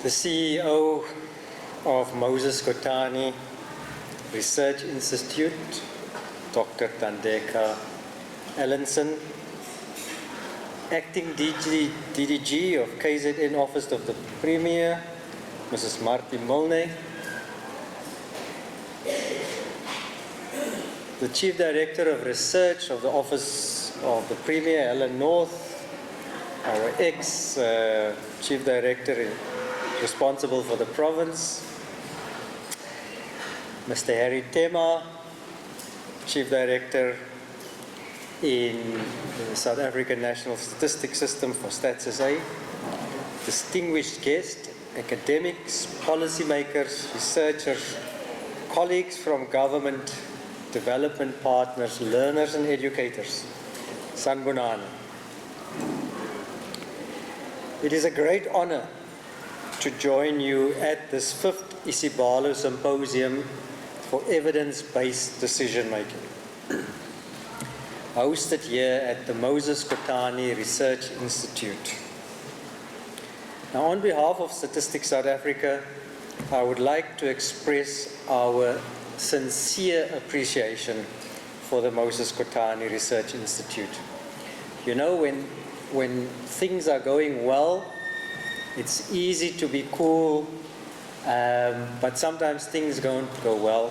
the CEO of Moses Kotane Research Institute, Dr. Jenneker Allenson, Acting DDG of KZN Office of the Premier, Mrs. Martie Milne, the Chief Director of Research of the Office of the Premier, Alan North, our ex-Chief Director responsible for the province, Mr. Harry Tema, Chief Director in the South African National Statistics System for Stats SA, distinguished guests, academics, policymakers, researchers, colleagues from government, development partners, learners and educators, Sanbonani. It is a great honor to join you at this 5th ISIBalo Symposium for Evidence-Based Decision-Making, hosted here at the Moses Kotane Research Institute. Now, on behalf of Statistics South Africa, I would like to express our sincere appreciation for the Moses Kotane Research Institute. You know, when things are going well, it's easy to be cool, but sometimes things don't go well,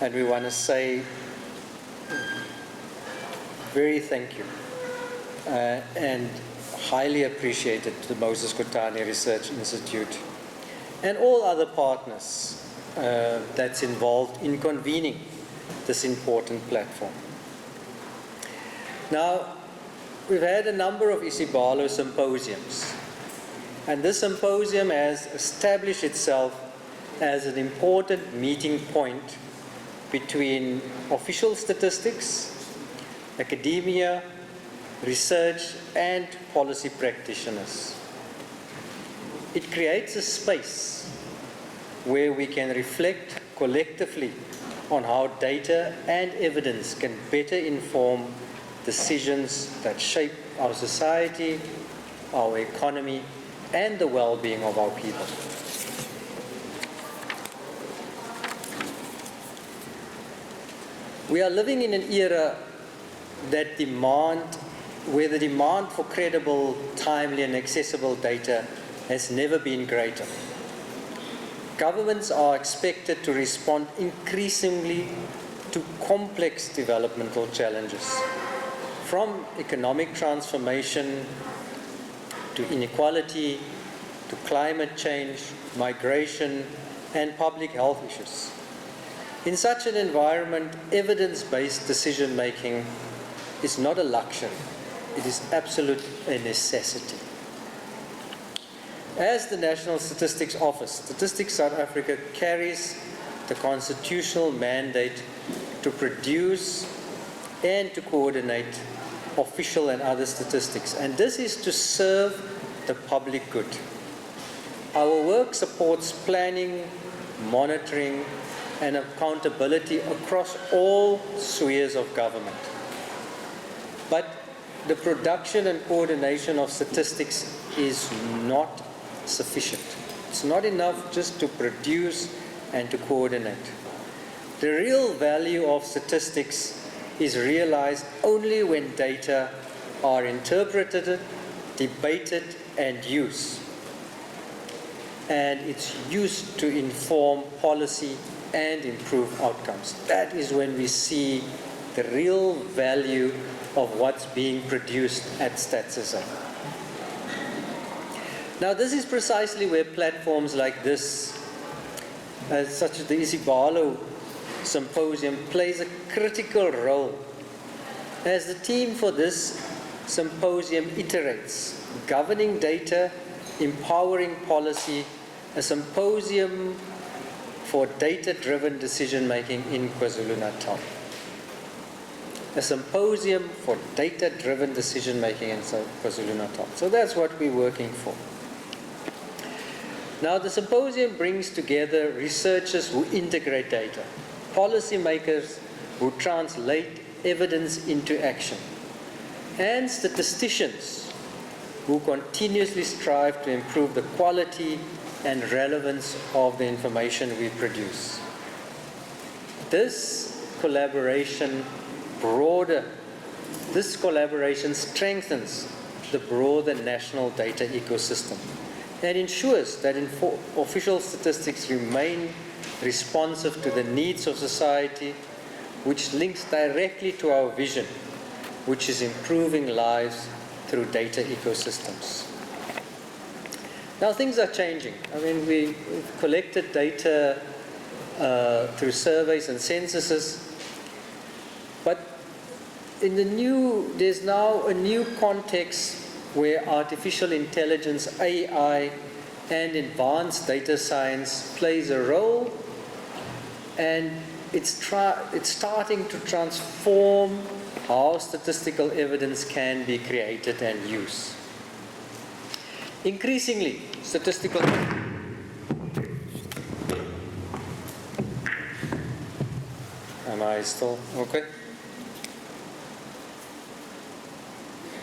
and we want to say very thank you and highly appreciated to the Moses Kotane Research Institute and all other partners that's involved in convening this important platform. Now, we've had a number of ISIBalo symposiums, and this symposium has established itself as an important meeting point between official statistics, academia, research, and policy practitioners. It creates a space where we can reflect collectively on how data and evidence can better inform decisions that shape our society, our economy, and the well-being of our people. We are living in an era where the demand for credible, timely, and accessible data has never been greater. Governments are expected to respond increasingly to complex developmental challenges, from economic transformation to inequality to climate change, migration, and public health issues. In such an environment, evidence-based decision-making is not a luxury. It is absolute a necessity. As the National Statistics Office, Statistics South Africa carries the constitutional mandate to produce and to coordinate official and other statistics, and this is to serve the public good. Our work supports planning, monitoring, and accountability across all spheres of government. But the production and coordination of statistics is not sufficient. It's not enough just to produce and to coordinate. The real value of statistics is realized only when data are interpreted, debated, and used. And it's used to inform policy and improve outcomes. That is when we see the real value of what's being produced at StatsSA. Now, this is precisely where platforms like this, such as the ISIBalo Symposium, plays a critical role. As the theme for this symposium iterates, governing data, empowering policy, a symposium for data-driven decision-making in KwaZulu-Natal. A symposium for data-driven decision-making in KwaZulu-Natal. So that's what we're working for. Now, the symposium brings together researchers who integrate data, policymakers who translate evidence into action, and statisticians who continuously strive to improve the quality, and relevance of the information we produce. This collaboration strengthens the broader national data ecosystem and ensures that official statistics remain responsive to the needs of society, which links directly to our vision, which is improving lives through data ecosystems. Now things are changing. I mean, we've collected data through surveys and censuses, but there's now a new context where artificial intelligence, AI, and advanced data science plays a role, and it's starting to transform how statistical evidence can be created and used. Increasingly, statistical Am I still okay?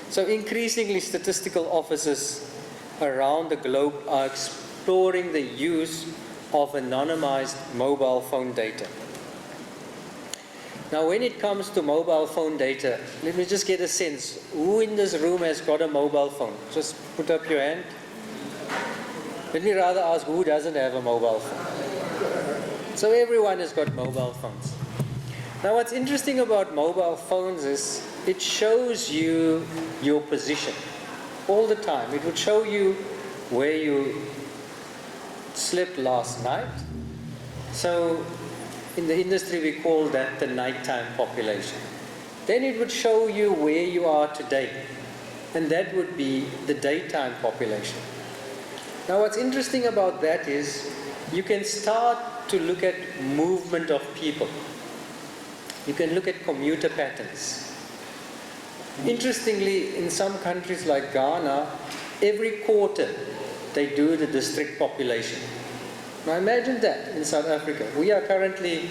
So increasingly, statistical offices around the globe are exploring the use of anonymized mobile phone data. Now, when it comes to mobile phone data, let me just get a sense. Who in this room has got a mobile phone? Just put up your hand. Let me rather ask, who doesn't have a mobile phone? So everyone has got mobile phones. Now, what's interesting about mobile phones is it shows you your position all the time. It would show you where you slept last night. So in the industry, we call that the nighttime population. Then it would show you where you are today, and that would be the daytime population. Now, what's interesting about that is you can start to look at movement of people. You can look at commuter patterns. Interestingly, in some countries like Ghana, every quarter they do the district population. Now imagine that in South Africa. We are currently,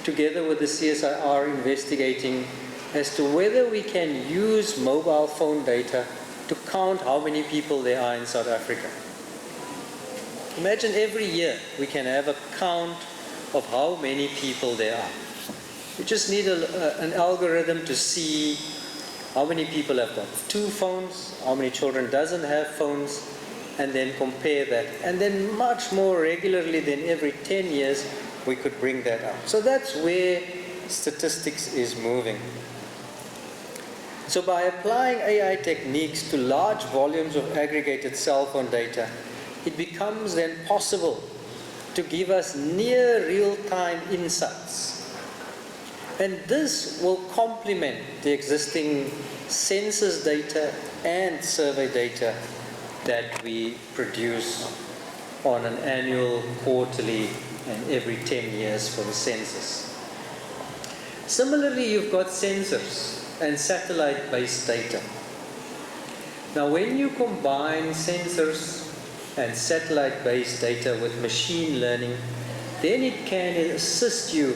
together with the CSIR, investigating as to whether we can use mobile phone data to count how many people there are in South Africa. Imagine every year we can have a count of how many people there are. We just need an algorithm to see how many people have got 2 phones, how many children doesn't have phones, and then compare that. And then much more regularly than every 10 years, we could bring that up. So that's where statistics is moving. So by applying AI techniques to large volumes of aggregated cell phone data, it becomes then possible to give us near real-time insights. And this will complement the existing census data and survey data that we produce on an annual, quarterly, and every 10 years for the census. Similarly, you've got sensors and satellite-based data. Now, when you combine sensors and satellite-based data with machine learning, then it can assist you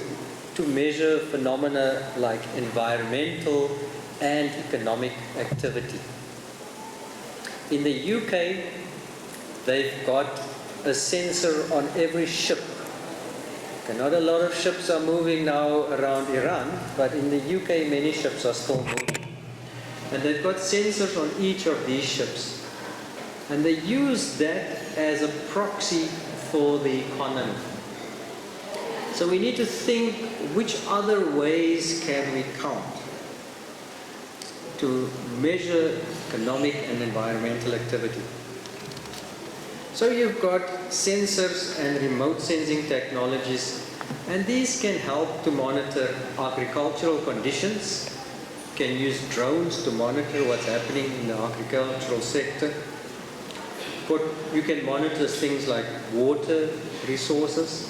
to measure phenomena like environmental and economic activity. In the UK, they've got a sensor on every ship. Okay, not a lot of ships are moving now around Iran, but in the UK, many ships are still moving. And they've got sensors on each of these ships. And they use that as a proxy for the economy. So we need to think which other ways can we count to measure economic and environmental activity. So you've got sensors and remote sensing technologies, and these can help to monitor agricultural conditions. You can use drones to monitor what's happening in the agricultural sector. But you can monitor things like water resources,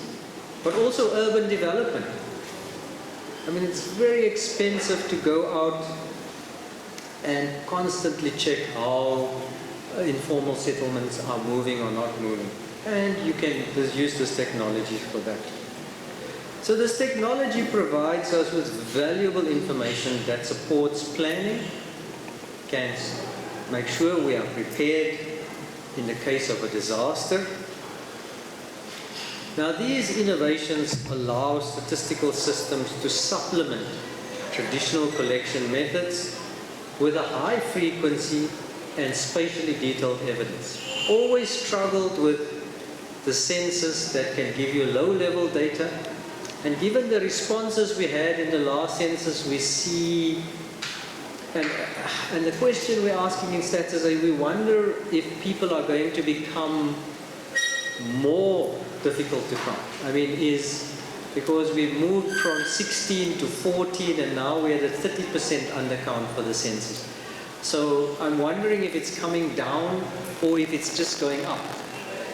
but also urban development. I mean, it's very expensive to go out and constantly check how informal settlements are moving or not moving. And you can use this technology for that. So this technology provides us with valuable information that supports planning, can make sure we are prepared in the case of a disaster, Now, these innovations allow statistical systems to supplement traditional collection methods with a high frequency and spatially detailed evidence. Always struggled with the census that can give you low-level data, and given the responses we had in the last census, we see, and the question we're asking in stats is, we wonder if people are going to become more difficult to count. I mean, because we've moved from 16 to 14 and now we're at a 30% undercount for the census. So I'm wondering if it's coming down or if it's just going up.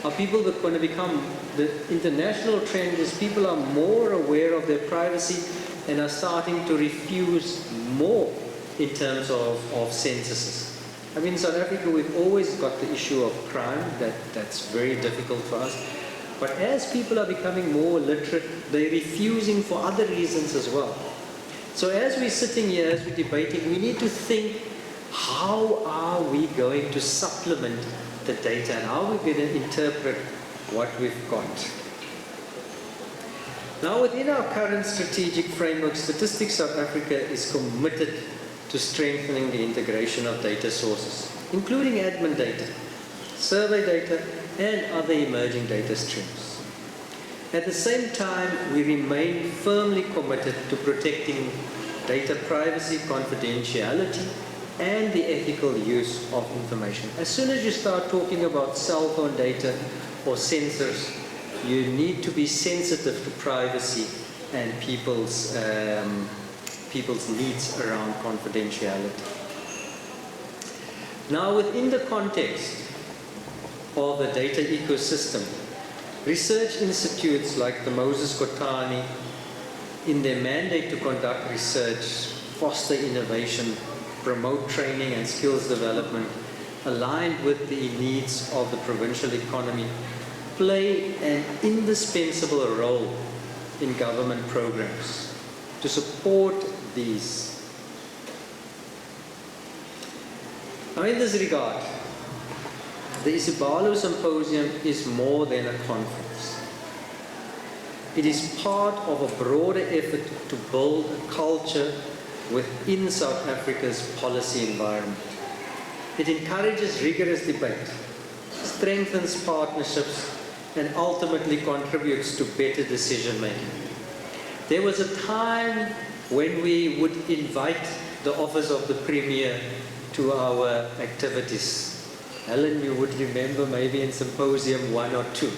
Are people going to become, the international trend is people are more aware of their privacy and are starting to refuse more in terms of censuses. I mean, in South Africa, we've always got the issue of crime, that's very difficult for us. But as people are becoming more literate, they're refusing for other reasons as well. So as we're sitting here, as we're debating, we need to think, how are we going to supplement the data and how are we going to interpret what we've got? Now, within our current strategic framework, Statistics South Africa is committed to strengthening the integration of data sources, including admin data, survey data, and other emerging data streams. At the same time, we remain firmly committed to protecting data privacy, confidentiality, and the ethical use of information. As soon as you start talking about cell phone data or sensors, you need to be sensitive to privacy and people's needs around confidentiality. Now, within the context of the data ecosystem, research institutes like the Moses Kotane, in their mandate to conduct research, foster innovation, promote training and skills development, aligned with the needs of the provincial economy, play an indispensable role in government programs to support these. Now, in this regard, the ISIBalo Symposium is more than a conference. It is part of a broader effort to build a culture within South Africa's policy environment. It encourages rigorous debate, strengthens partnerships, and ultimately contributes to better decision making. There was a time when we would invite the Office of the Premier to our activities. Helen, you would remember maybe in Symposium 1 or 2.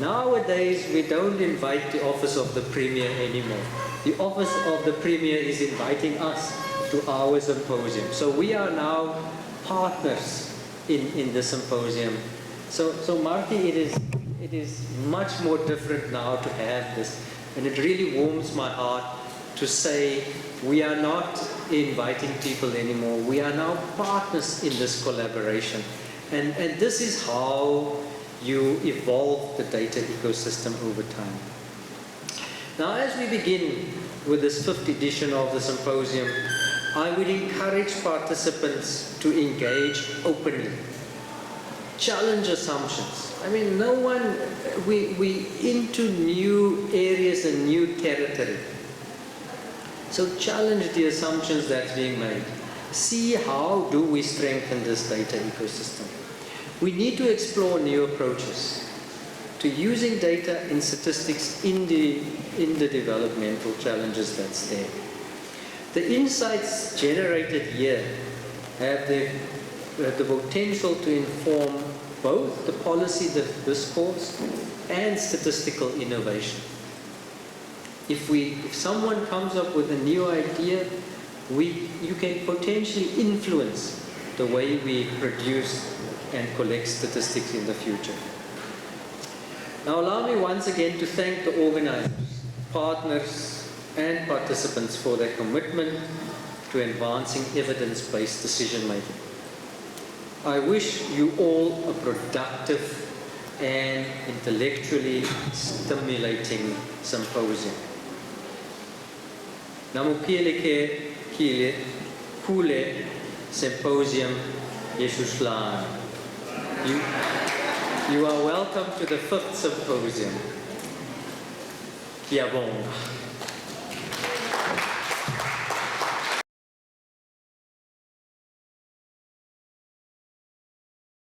Nowadays, we don't invite the Office of the Premier anymore. The Office of the Premier is inviting us to our symposium. So we are now partners in the symposium. So Marty, it is much more different now to have this. And it really warms my heart to say we are not inviting people anymore. We are now partners in this collaboration. And this is how you evolve the data ecosystem over time. Now, as we begin with this 5th edition of the symposium, I would encourage participants to engage openly, challenge assumptions. I mean, no one, we into new areas and new territory. So challenge the assumptions that's being made. See how do we strengthen this data ecosystem. We need to explore new approaches to using data in statistics in the developmental challenges that's there. The insights generated here have the potential to inform both the policy, the discourse, and statistical innovation. If someone comes up with a new idea, you can potentially influence the way we produce and collect statistics in the future. Now allow me once again to thank the organizers, partners, and participants for their commitment to advancing evidence-based decision making. I wish you all a productive and intellectually stimulating symposium. Namukele kile kule symposium Yesuslan. You are welcome to the 5th symposium. Ngiyabonga.